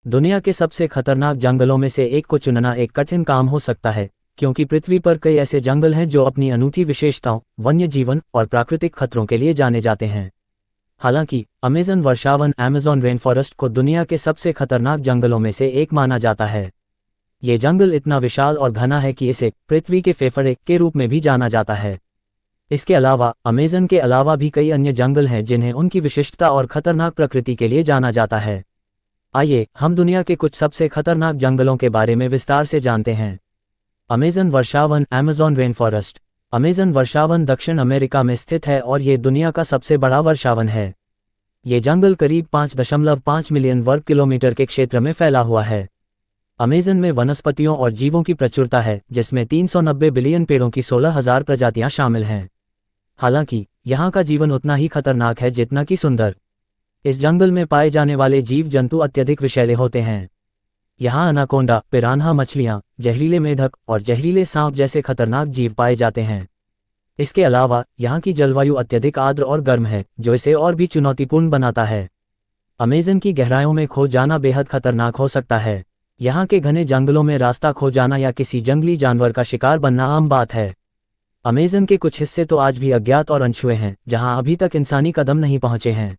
दुनिया के सबसे खतरनाक जंगलों में से एक को चुनना एक कठिन काम हो सकता है, क्योंकि पृथ्वी पर कई ऐसे जंगल हैं जो अपनी अनूठी विशेषताओं, वन्य जीवन और प्राकृतिक खतरों के लिए जाने जाते हैं। हालांकि अमेज़न वर्षावन अमेज़न रेन फॉरेस्ट को दुनिया के सबसे खतरनाक जंगलों में से एक माना जाता है। ये जंगल इतना विशाल और घना है कि इसे पृथ्वी के फेफड़े के रूप में भी जाना जाता है। इसके अलावा अमेज़न के अलावा भी कई अन्य जंगल हैं जिन्हें उनकी विशिष्टता और खतरनाक प्रकृति के लिए जाना जाता है। आइए हम दुनिया के कुछ सबसे खतरनाक जंगलों के बारे में विस्तार से जानते हैं। अमेज़न वर्षावन अमेज़न रेन फॉरेस्ट। अमेज़न वर्षावन दक्षिण अमेरिका में स्थित है और ये दुनिया का सबसे बड़ा वर्षावन है। ये जंगल करीब 5.5 मिलियन वर्ग किलोमीटर के क्षेत्र में फैला हुआ है। अमेज़न में वनस्पतियों और जीवों की प्रचुरता है, जिसमें 390 बिलियन पेड़ों की 16,000 प्रजातियां शामिल हैं। हालांकि यहाँ का जीवन उतना ही खतरनाक है जितना कि सुंदर। इस जंगल में पाए जाने वाले जीव जंतु अत्यधिक विषैले होते हैं। यहाँ अनाकोंडा, पिरान्हा मछलियाँ, जहरीले मेढक और जहरीले सांप जैसे खतरनाक जीव पाए जाते हैं। इसके अलावा यहाँ की जलवायु अत्यधिक आर्द्र और गर्म है, जो इसे और भी चुनौतीपूर्ण बनाता है। अमेज़न की गहराइयों में खो जाना बेहद खतरनाक हो सकता है। यहाँ के घने जंगलों में रास्ता खो जाना या किसी जंगली जानवर का शिकार बनना आम बात है। अमेज़न के कुछ हिस्से तो आज भी अज्ञात और अनछुए हैं, जहाँ अभी तक इंसानी कदम नहीं पहुँचे हैं।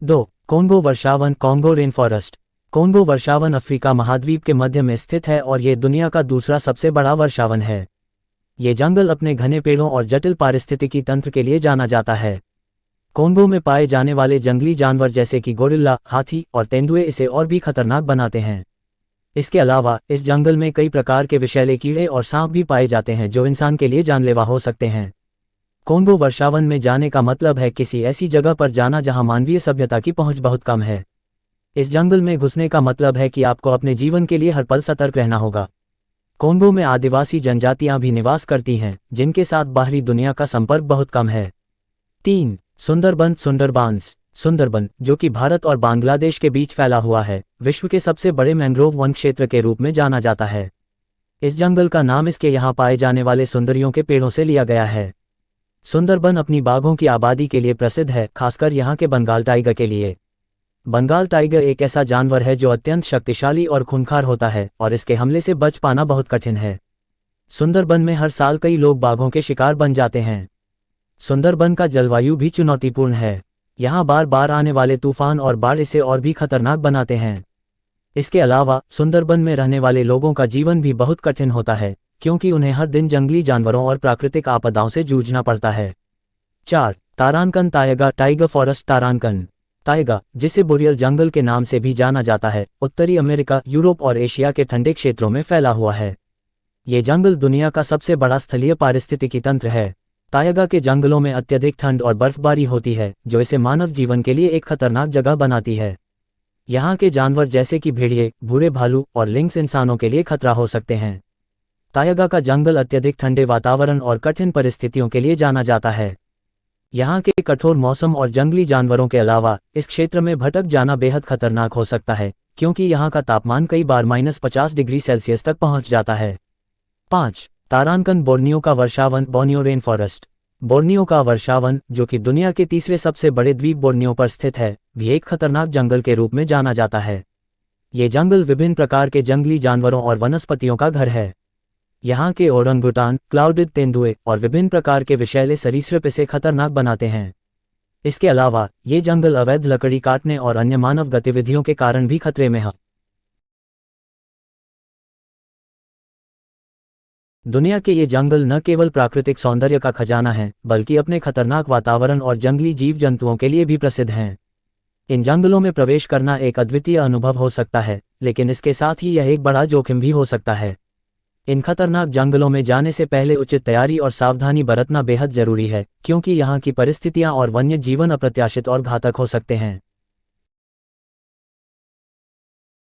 2. कोंगो वर्षावन कॉन्गो रेन फॉरेस्ट। कोंगो वर्षावन अफ्रीका महाद्वीप के मध्य में स्थित है और ये दुनिया का दूसरा सबसे बड़ा वर्षावन है। ये जंगल अपने घने पेड़ों और जटिल पारिस्थितिकी तंत्र के लिए जाना जाता है। कोंगो में पाए जाने वाले जंगली जानवर जैसे कि गोरिल्ला, हाथी और तेंदुए इसे और भी खतरनाक बनाते हैं। इसके अलावा इस जंगल में कई प्रकार के विषैले कीड़े और सांप भी पाए जाते हैं जो इंसान के लिए जानलेवा हो सकते हैं। कोंगो वर्षावन में जाने का मतलब है किसी ऐसी जगह पर जाना जहां मानवीय सभ्यता की पहुंच बहुत कम है। इस जंगल में घुसने का मतलब है कि आपको अपने जीवन के लिए हर पल सतर्क रहना होगा। कोंगो में आदिवासी जनजातियां भी निवास करती हैं, जिनके साथ बाहरी दुनिया का संपर्क बहुत कम है। 3. सुंदरबन सुंदरबांस। सुंदरबन, जो कि भारत और बांग्लादेश के बीच फैला हुआ है, विश्व के सबसे बड़े मैंग्रोव वन क्षेत्र के रूप में जाना जाता है। इस जंगल का नाम इसके यहाँ पाए जाने वाले सुंदरियों के पेड़ों से लिया गया है। सुंदरबन अपनी बाघों की आबादी के लिए प्रसिद्ध है, खासकर यहाँ के बंगाल टाइगर के लिए। बंगाल टाइगर एक ऐसा जानवर है जो अत्यंत शक्तिशाली और खूंखार होता है और इसके हमले से बच पाना बहुत कठिन है। सुंदरबन में हर साल कई लोग बाघों के शिकार बन जाते हैं। सुंदरबन का जलवायु भी चुनौतीपूर्ण है। यहाँ बार बार आने वाले तूफान और बाढ़ इसे और भी खतरनाक बनाते हैं। इसके अलावा सुंदरबन में रहने वाले लोगों का जीवन भी बहुत कठिन होता है, क्योंकि उन्हें हर दिन जंगली जानवरों और प्राकृतिक आपदाओं से जूझना पड़ता है। 4. तारानकन तायगा टाइगर फॉरेस्ट। तारानकन ताइगा, जिसे बोरियल जंगल के नाम से भी जाना जाता है, उत्तरी अमेरिका, यूरोप और एशिया के ठंडे क्षेत्रों में फैला हुआ है। ये जंगल दुनिया का सबसे बड़ा स्थलीय पारिस्थितिकी तंत्र है। ताइगा के जंगलों में अत्यधिक ठंड और बर्फबारी होती है, जो इसे मानव जीवन के लिए एक खतरनाक जगह बनाती है। यहाँ के जानवर जैसे कि भेड़िए, भूरे भालू और लिंक्स इंसानों के लिए खतरा हो सकते हैं। ताइगा का जंगल अत्यधिक ठंडे वातावरण और कठिन परिस्थितियों के लिए जाना जाता है। यहाँ के कठोर मौसम और जंगली जानवरों के अलावा इस क्षेत्र में भटक जाना बेहद खतरनाक हो सकता है, क्योंकि यहाँ का तापमान कई बार -50 डिग्री सेल्सियस तक पहुँच जाता है। 5. तारानकन बोर्नियो का वर्षावन बोर्नियो रेन फॉरेस्ट। बोर्नियो का वर्षावन, जो कि दुनिया के तीसरे सबसे बड़े द्वीप बोर्नियो पर स्थित है, भी एक खतरनाक जंगल के रूप में जाना जाता है। ये जंगल विभिन्न प्रकार के जंगली जानवरों और वनस्पतियों का घर है। यहाँ के ओरंगुटान, क्लाउडेड तेंदुए और विभिन्न प्रकार के विषैले सरीसृप इसे खतरनाक बनाते हैं। इसके अलावा ये जंगल अवैध लकड़ी काटने और अन्य मानव गतिविधियों के कारण भी खतरे में है। दुनिया के ये जंगल न केवल प्राकृतिक सौंदर्य का खजाना है, बल्कि अपने खतरनाक वातावरण और जंगली जीव जंतुओं के लिए भी प्रसिद्ध हैं। इन जंगलों में प्रवेश करना एक अद्वितीय अनुभव हो सकता है, लेकिन इसके साथ ही यह एक बड़ा जोखिम भी हो सकता है। इन खतरनाक जंगलों में जाने से पहले उचित तैयारी और सावधानी बरतना बेहद जरूरी है, क्योंकि यहाँ की परिस्थितियाँ और वन्य जीवन अप्रत्याशित और घातक हो सकते हैं।